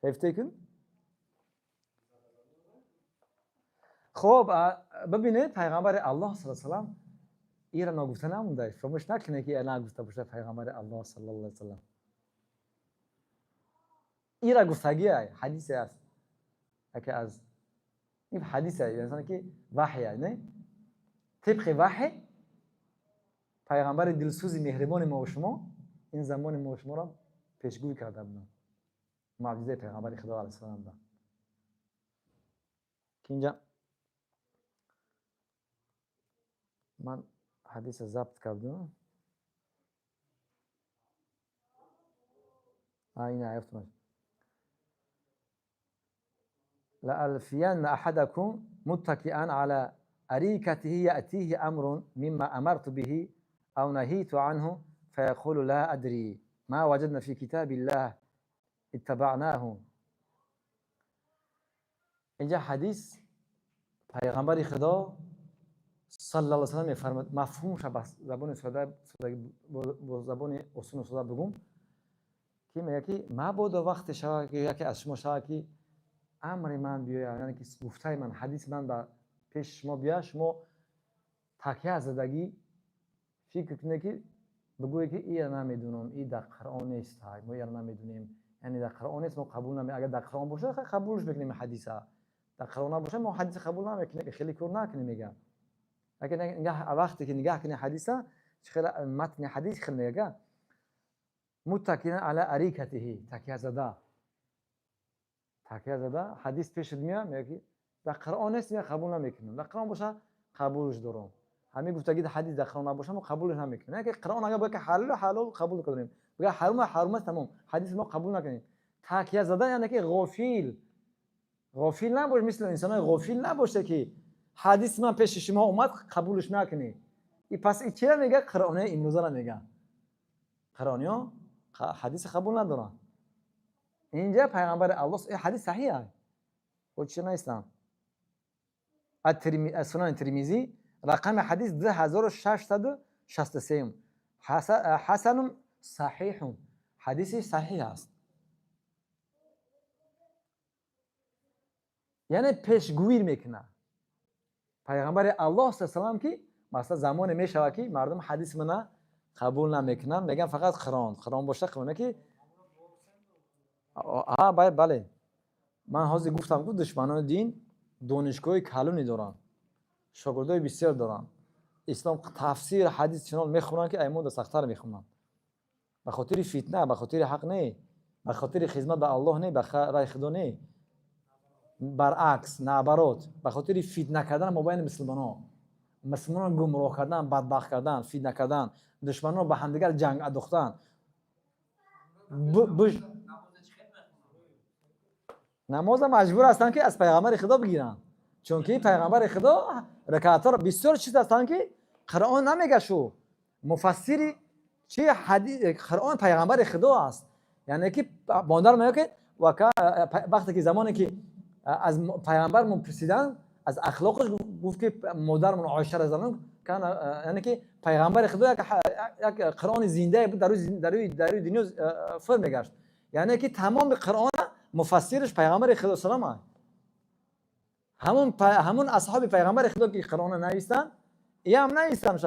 have taken خب ببینید پیغمبر الله صلی الله علیه و سلم ایرا نگفته نمونده فراموش نکنه که نگفته باشه پیغمبر الله صلی الله علیه و سلم ایرا گفتگی حدیث است که از این حدیث یعنی که وحی نه طبق وحی پیغمبر دلسوز مهربان ما و شما این زمان ما و شما را پیشگویی کرده بودن معجزه پیغمبر خدا علیه السلام بود که اینجا من حدیث ضبط کردم این عرفتم لألفين أحدكم متكئا على أريكته يأتيه أمر مما أمرت به أو نهيت عنه فيقول لا أدري ما وجدنا في كتاب الله اتبعناه. اینجا حدیث پیغمبر خدا صلی الله علیه و سلم میفرماد مفهومش با زبان ساده با زبان آسان و ساده بگم که میگه که مبادا وقت شود که یکی از شما شود که امر من بیاید یعنی که گفته من حدیث من با پیش شما بیاد شما تکیه زدگی فکر کنید که بگویید که این نمیدونم این در قرآن نیست ما این نمیدونیم یعنی در قرآن نیست ما قبول نمی اگر در قرآن باشه قبولش بکنیم حدیث در قرآن نباشه ما حدیث قبول نمیکنیم خیلی کار نکنیم میگم اگر نگاه وقتی که نگاه کنی حدیث خیلی متن حدیث خیلی میگه متکئا علی اریکته تکیه زده حدیث پیش میاد میگه در قرآن نیست قبول نمیکنیم در قرآن باشه قبولش دارم همین گفتگی حدیث در قرآن نباشه ما قبولش نمیکنیم اگه قرآن اگه بگه حلال قبول کنیم بگه حرام است تمام حدیث ما قبول نکنید. تکیه زدن یعنی که غافل نباش، مثل انسانای غافل نباشه که حدیث من پیش شما اومد قبولش نکنی. پس این چرا میگه قرآنی امروزه را میگه قرآنیا حدیث قبول ندارن. اینجا پیغمبر الله حدیث صحیحه خود چه نیستم. سنن ترمذی رقم حدیث 2663 حسن صحیح، حدیث صحیح است. یعنی پیشگویی میکنه پیغمبر الله صلی الله علیه و که مثلا زمان میشه که مردم حدیث منو قبول نمیکنن، میگن فقط قرآن باشه قرآن که بله. من حاضر گفتم که دشمنان دین دانشگاه کلونی دارن، شاگردای بسیار دارن، اسلام تفسیر حدیث چنان میخونن که ایمون سخت‌تر میخونن. به خاطر فتنه، به خاطر حق نه، به خاطر خدمت به الله نه، به رای خدا نه، برعکس نبرات به خاطر فتنه کردن مابین مسلمانان گمراه کردن، بدبخت کردن، فتنه کردن، دشمنان به همدیگر جنگ انداختن. نماز مجبور هستن که از پیغمبر خدا بگیرن، چون که پیغمبر خدا رکعات را بسیار چیز هستن که قرآن نمیگه. شو مفسری چه حدیث قرآن پیغمبر خدا است. یعنی که باندار میگه که وقتی که زمانی که از پیغمبر من پرسیدن از اخلاقش گفت که مادرمون عایشه رضی الله عنها یعنی که پیغمبر خدا یک قرآن زنده بود در روی دنیا فرم میگشت. یعنی که تمام قرآن مفسرش پیغمبر خدا سلام است. همون اصحاب پیغمبر خدا که قرآن نوشتن یا هم نوشتن،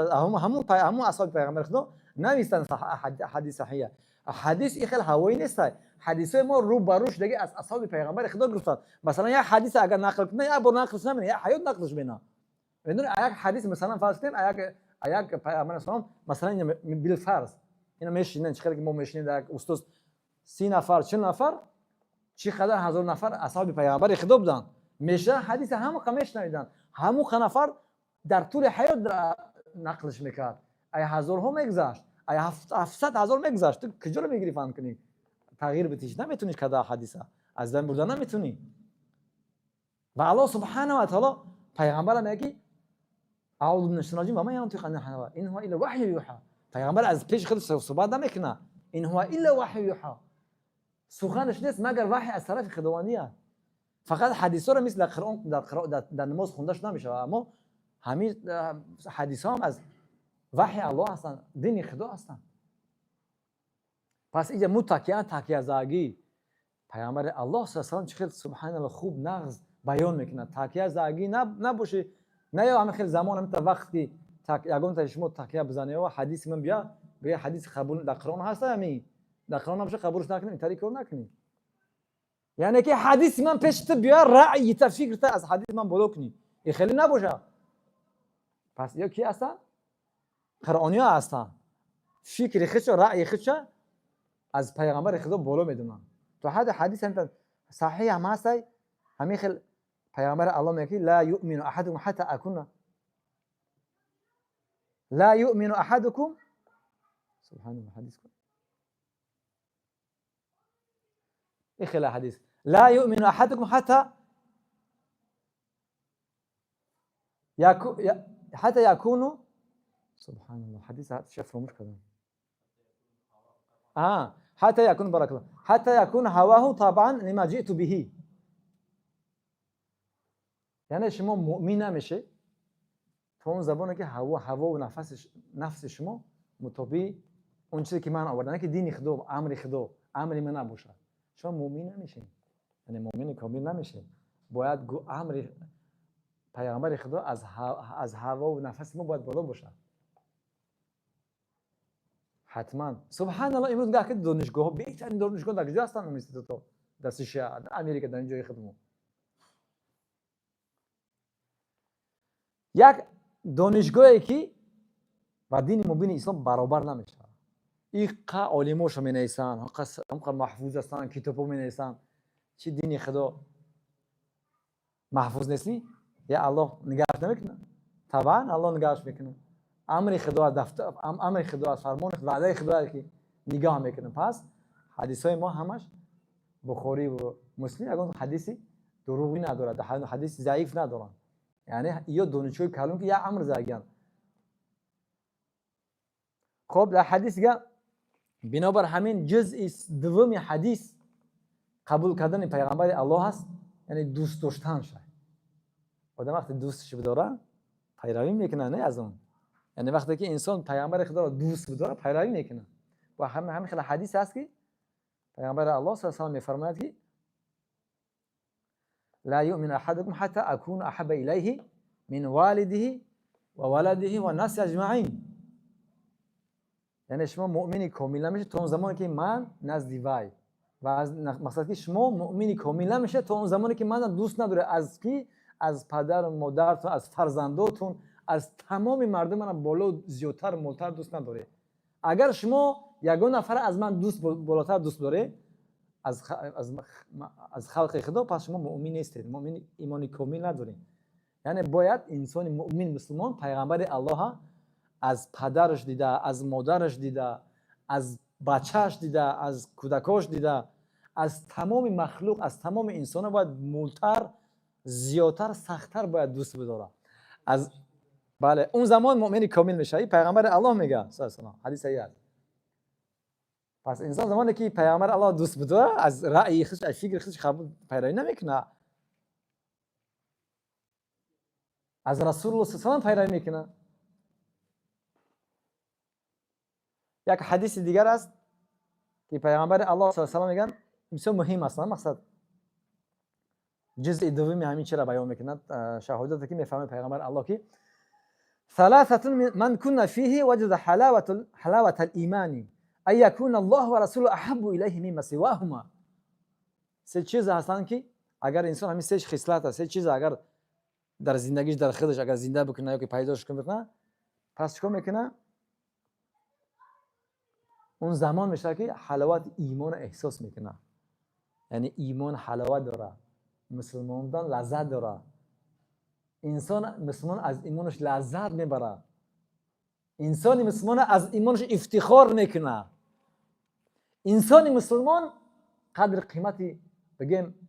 همون اصحاب پیغمبر خدا نوشتن حدیث صحیح. حدیث این خیلی هوایی نیست. حدیثای ما رو بروش دیگه از اصحاب پیغمبر خدا گفتن. مثلا یک حدیث اگر نقل کنه یا بر نقلش نمیشه، یا حیات نقلش بینه. بدون یک حدیث مثلا فرض کنیم یک پیغمبر اسلام مثلا این بالفرض اینا میشینن چقدر که ما میشینیم در استاد 30 نفر 40 نفر چقدر هزار نفر اصحاب پیغمبر خدا بودن، میشه حدیث همو قمش ندیدن، همو نفر در طول حیات نقلش میکرد. ای هزارها میگذشت، ای 700,000 میگذشت. تو کجا رو میگیری فهم کنی تغییر بتیش؟ نمیتونی کدا حدیثه از دم بردن نمیتونی. و الله سبحانه و تعالی پیغمبر میگه اعوذ بالله من الشیطان الرجیم و ما ینطق عن الهوا ان هو الا وحی یوحى. پیغمبر از پیش خود صحبت نمیکنه، این هو الا وحی یوحى، سخنش نیست مگر وحی از طرف خداوندیه. فقط حدیثا رو مثل قرآن در نماز خوندهش نمیشه، اما همین حدیث هم از وحی الله هستن، دین خدا هستن. پس اینجا تکیه زاگی پیامبر الله صلی الله علیه و چه سبحان الله خوب نغز بیان میکنه. تکیه زاگی نباشه، نه یا همه خیلی زمان هم تا وقتی یگان تا شما تکیه بزنید و حدیث من بیا حدیث قبول در قرآن هست، همین در قرآن نمیشه قبولش نکنید، این طریق رو نکنید. یعنی که حدیث من پیشت بیا رأی تا فکرت از حدیث من بلو کنی، این خیلی نباشه. پس یا کی هستن؟ قرآنی ها هستن، فکر خودش رأی خودش از پیغمبر خدا بالا میدونن. تو حدیث انت صحیح هم هست، همین خیلی پیغمبر الله میگه لا یؤمن احدکم حتی اکون لا یؤمن احدکم سبحان الله حدیث کن این خیلی حدیث لا یؤمن احدکم حتی یکونو سبحان الله حدیث شاف فراموش کردم. حتى يكون بارك الله حتى يكون هواه طبعا لما جئت به. یعنی شما مؤمن نمیشه تو اون زبانه که هوا و نفس شما مطابق اون چیزی که من آوردم، که دین خدا امر من نباشه، شما مؤمن نمیشه. یعنی مؤمن کامل نمیشه. باید امر پیامبر خدا از هوا و نفس ما باید بالا باشه حتما. سبحان الله امروز گاه که دانشگاه بهترین دانشگاه در کجا هستن؟ اونیستیتو در سوئیس، در امریکا، در اینجای خودمون. یک دانشگاهی که با دین مبین اسلام برابر نمیشه. این عالموش می نویسن، هم محفوظ هستن، کتابو می نویسن. چی دین خدا محفوظ نیستی؟ یا الله نگاهش نمیکنه؟ طبعا الله نگاهش میکنه. امر خدا از دفتر، امر خدا از فرمان وعده خدا که نگاه میکنیم. پس حدیث های ما همش بخاری و مسلم اگه حدیثی دروغی نداره، حدیث ضعیف ندارن. یعنی یا دونچوی کلون که یا امر زاگن. خب در حدیث گه بنابر همین جزء دوم حدیث قبول کردن پیغمبر الله هست، یعنی دوست داشتن شد. آدم وقتی دوستش بداره پیروی میکنه، نه از اون. یعنی وقتی که انسان پیغمبر خدا را دوست بداره پیروی میکنه. و همین خیلی حدیث هست که پیغمبر الله صلی الله علیه و آله میفرماید که لا یؤمن احدکم حتی اکون احب الیه من والده و ولده و الناس اجمعین. یعنی شما مؤمنی کامل نمیشه تا اون زمانی که من نزد وی، و از مقصد که شما مؤمنی کامل نمیشه تا اون زمانی که من دوست نداره از کی؟ از پدر و مادرتون، از فرزنداتون، از تمام مردم من بالا زیادتر مولتر دوست نداره. اگر شما یگان نفر از من دوست بالاتر دوست داره از خلق خدا، پس شما مؤمن نیستید، مؤمن ایمانی کامل ندارید. یعنی باید انسان مؤمن مسلمان پیغمبر الله از پدرش دیده، از مادرش دیده، از بچهش دیده، از کودکاش دیده، از تمام مخلوق، از تمام انسان باید مولتر، زیادتر، سختتر باید دوست بداره. از بله اون زمان مؤمن کامل میشه. این پیغمبر الله میگه صلی الله علیه و حدیث صحیح است. پس انسان زمانی که پیغمبر الله دوست بداره از رأی خودش، از فکر خودش قبول پیروی نمیکنه، از رسول الله صلی الله علیه و پیروی میکنه. یک حدیث دیگر است که پیغمبر الله صلی الله علیه و میگن بسیار مهم است. مقصد جزء دومی همین چرا بیان میکنند شهادت که میفهمه پیغمبر الله که ثلاثه من كنا فيه وجد حلاوه الايمان ان يكون الله ورسوله احب اليه مما سواهما. سه چیز هستند که اگر انسان همین سه خصلت، سه چیز اگر در زندگیش در خودش اگر زنده بکنه یا که پیداش کنه، پس چیکار میکنه؟ اون زمان میشه که حلاوت ایمان احساس میکنه. یعنی ایمان حلاوت داره، مسلمان بودن لذت داره. انسان مسلمان از ایمانش لذت میبره. انسان مسلمان از ایمانش افتخار میکنه. انسان مسلمان قدر قیمتی بگیم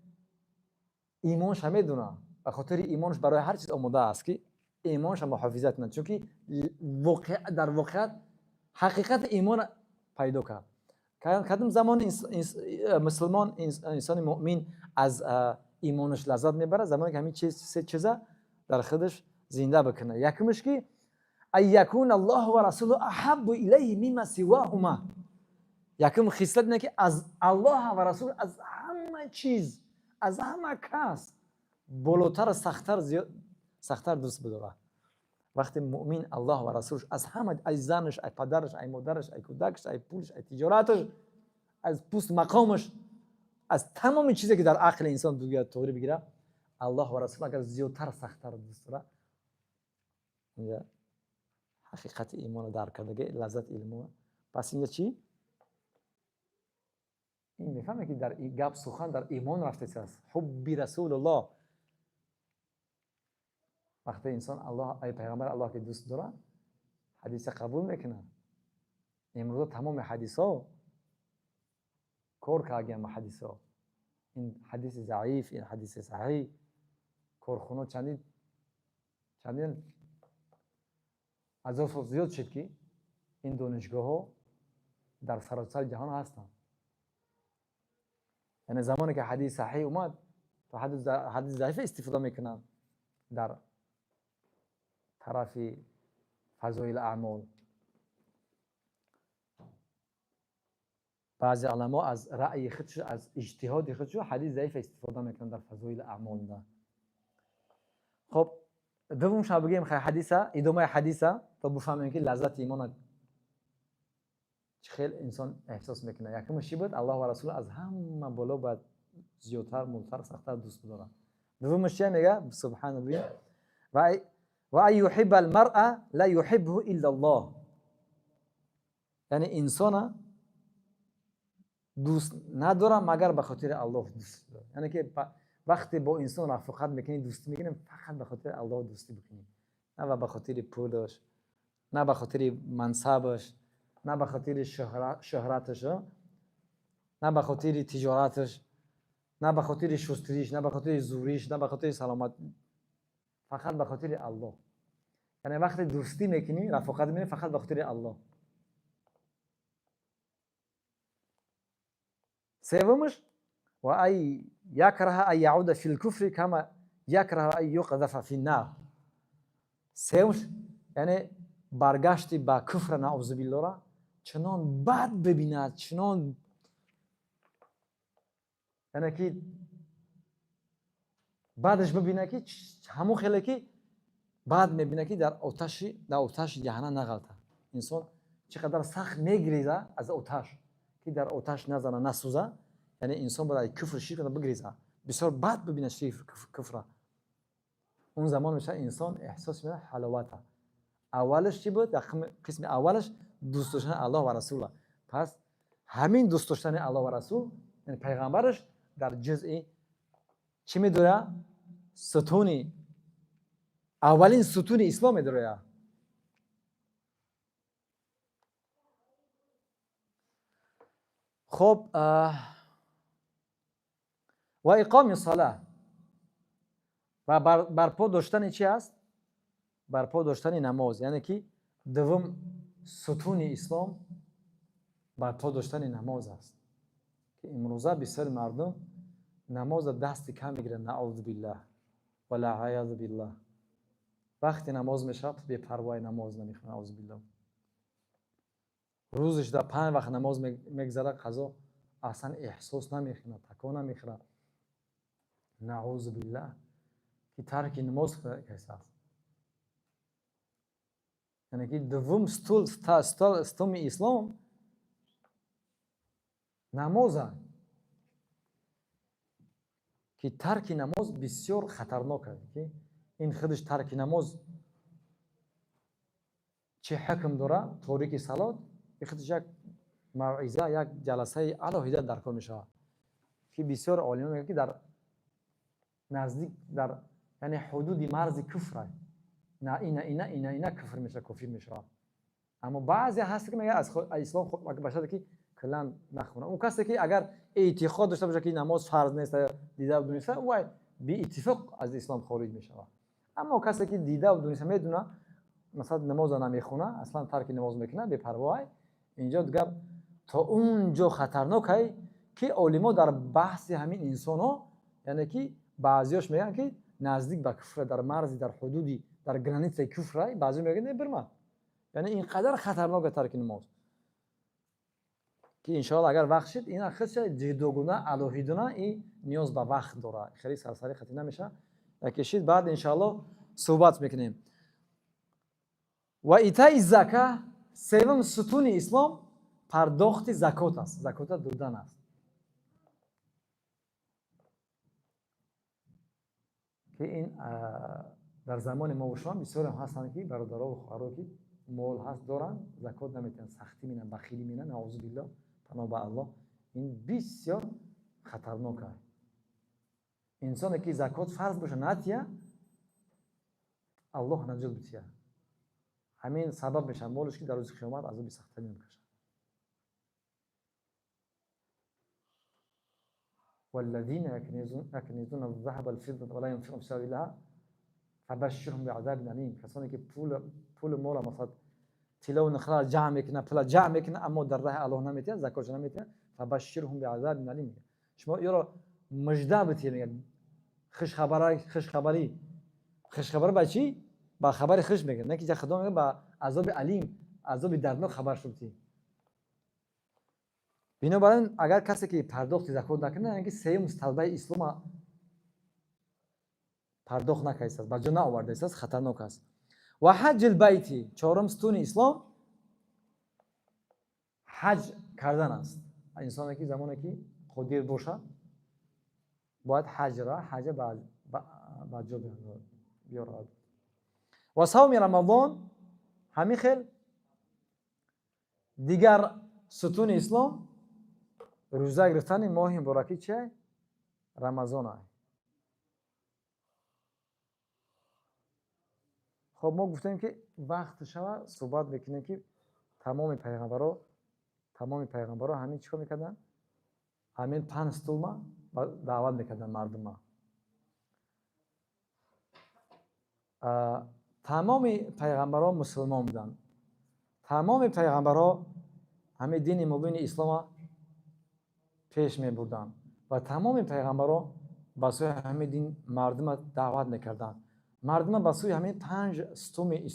ایمانش هم میدونه، به خاطر ایمانش برای هر چیز آماده است که ایمانش هم محافظت کنه، چون که در واقعیت حقیقت ایمان پیدا کرد. کدام زمان مسلمان انسان مؤمن از ایمانش لذت میبره؟ زمانی که همین سه چیزا در خودش زنده بکنه. یکمش که ایکون الله و رسوله احب الیه مما سواهما. یکم خصلت اینه که از الله و رسول از همه چیز، از همه کس بالاتر، سختتر دوست بداره. وقتی مؤمن الله و رسولش از همه، از زنش، از پدرش، از مادرش، از کودکش، از پولش، از تجارتش، از پست مقامش، از تمام چیزی که در عقل انسان دیگه طوری بگیره، الله و رسول اگر زیادتر سختتر دوست داره، اینجا حقیقت ایمان درک کرده، لذت ایمان. پس اینجا چی؟ این میفهمه که در گپ سخن در ایمان رفته است. حب رسول الله. وقتی انسان الله ای پیغمبر الله که دوست داره حدیث قبول میکنه. امروز تمام حدیث ها کار کردن با حدیث ها. این حدیث ضعیف، این حدیث صحیح، کارخونه چندین از اون زیاد شد که این دانشگاه ها در سراسر جهان هستند. یعنی زمانی که حدیث صحیح اومد تا حدیث ضعیف استفاده میکنن در طرف فضایل اعمال. بعضی علما از رأی خودش، از اجتهاد خودش حدیث ضعیف استفاده میکنن در فضایل اعمال ده. خب دوم شب بگیم حدیثه، ادامه حدیثه تا بفهمیم که لذت ایمان خیلی انسان احساس میکنه. یکمش چی بود؟ الله و رسول از همه بالا باید زیادتر، مولتر، سختتر دوست بدارن. دومش چیه میگه؟ سبحان الله و ای یحب المرء لا یحبه الا الله. یعنی انسان دوست نداره مگر به خاطر الله دوست داره. یعنی که وقتی با انسان رفاقت میکنی، دوستی میکنی، فقط به خاطر الله دوستی بکنی، نه به خاطر پولش، نه به خاطر منصبش، نه به خاطر شهرتش، نه به خاطر تجارتش، نه به خاطر شستریش، نه به خاطر زوریش، نه به خاطر سلامت، فقط به خاطر الله. یعنی وقتی دوستی میکنی، رفاقت میکنی، فقط به خاطر الله. سومش و ای یکره ای یعود فی الکفر کما یکره ای یقذف فی النار. سومش یعنی برگشتی با کفر نعوذ بالله را چنان بد ببیند، چنان یعنی که بعدش ببینه که همون خیلی که بعد میبینه که در آتش جهنم نغلطه. انسان چقدر سخت میگریزه از آتش که در آتش نزنه، نسوزه. یعنی انسان باید کفر شرک بگریزه، بسیار بد ببینه کفر. اون زمان میشه انسان احساس میکنه حلاوته. اولش چی بود؟ قسم اولش دوست داشتن الله و رسول. پس همین دوست داشتن الله و رسول یعنی پیغمبرش در جزء چی میدونه؟ ستونی، اولین ستون اسلام میدونه. خب و اقام صلاه و برپا داشتن چی است؟ برپا داشتن نماز. یعنی که دوم ستون اسلام برپا داشتن نماز است که امروزه بسیار مردم نماز دست کم میگیرن، نعوذ بالله ولا عیاذ بالله. وقتی نماز میشه بی پروا نماز نمیخونه، نعوذ بالله. روزش در 5 وقت نماز میگذره، قضا اصلا احساس نمیکنه، تکان نمیخوره، نعوذ بالله. که ترک نماز کیسه است. یعنی که دوم ستون اسلام نمازه که ترک نماز بسیار خطرناکه. که این خودش ترک نماز چه حکم داره؟ تاریک صلات خودش یک موعظه، یک جلسه علاهیده در کار میشه که بسیار عالم میگه که در نزدیک در یعنی حدود مرز کفر. نه اینا کفر میشه، کافر میشه. اما بعضی هست که میگه از اسلام خود باشه که کلا نخونه. اون کسی که اگر اعتقاد داشته باشه که نماز فرض نیست، دیده و دونسته، او بی اتفاق از اسلام خارج میشه. اما کسی که دیده و دونسته میدونه مثلا نماز نمیخونه، اصلا ترک نماز میکنه، بی پروا، اینجا دیگر تا اونجا خطرناکه که علما در بحث همین انسان ها یعنی که بعضیاش میگن که نزدیک به کفر، در مرز، در حدودی، در گرانیت کفر، بعضی میگن برما. یعنی اینقدر خطرناکه ترک نماز که انشاءالله اگر وقت شد این خودش جدوگونه الوهیدونه این نیاز به وقت داره، خیلی سرسری خطی نمیشه. کشید بعد انشاءالله صحبت میکنیم. و ایتای زکات سوم ستون اسلام پرداخت زکات است. زکات دادن است که این در زمان ما و شما بسیار هستند که برادرها و خواهرها که مال هست دارن زکات نمیتونن، سختی میکنن، بخیلی میکنن، نعوذ بالله، پناه به الله. این بسیار خطرناکه. انسانی که زکات فرض باشه نتیه، الله نجات بده. همین سبب میشه مالش که در روز قیامت عذاب سخت‌تری میکشه. والذین یکنزون الذهب والفضة ولا ينفقون في سبیل الله فبشرهم بعذاب الیم. کسانی که پول مال مثلا طلا و نخل جمع میکنه، پول جمع میکنه، اما در راه الله نمیده، زکاتش نمیده، فبشرهم بعذاب الیم. شما یارو مژده بدید، میگه خوش خبر با چی؟ با خبر خوش میگه، نه که خدا میگه با عذاب علیم، عذاب دردناک خبر شدی. بنابراین اگر کسی که پرداخت زکات نکنه، اینکه سه مستلزم اسلام پرداخت نکنه است، بجا نآورده است، خطرناک است. و حج البیت چهارم ستون اسلام حج کردن است. انسانی که زمانی که قدیر باشه باید حج با جا بیاره. و صوم رمضان همین خیل دیگر ستون اسلام روزه گرفتن ماه مبارکی چه؟ رمضان است. خب ما گفتیم که وقت شما صحبت بکنیم که تمام پیغمبرها همین چیکار میکردن؟ همین 5 ستون ما دعوت میکردن مردم ما. تمام پیغمبرها مسلمان بودن. تمام پیغمبرها همین دین مبین اسلام پیش می بردن و تمام پیغمبرها به سوی همین دین مردم دعوت میکردن. مردم به سوی همین 5 ستون اسلام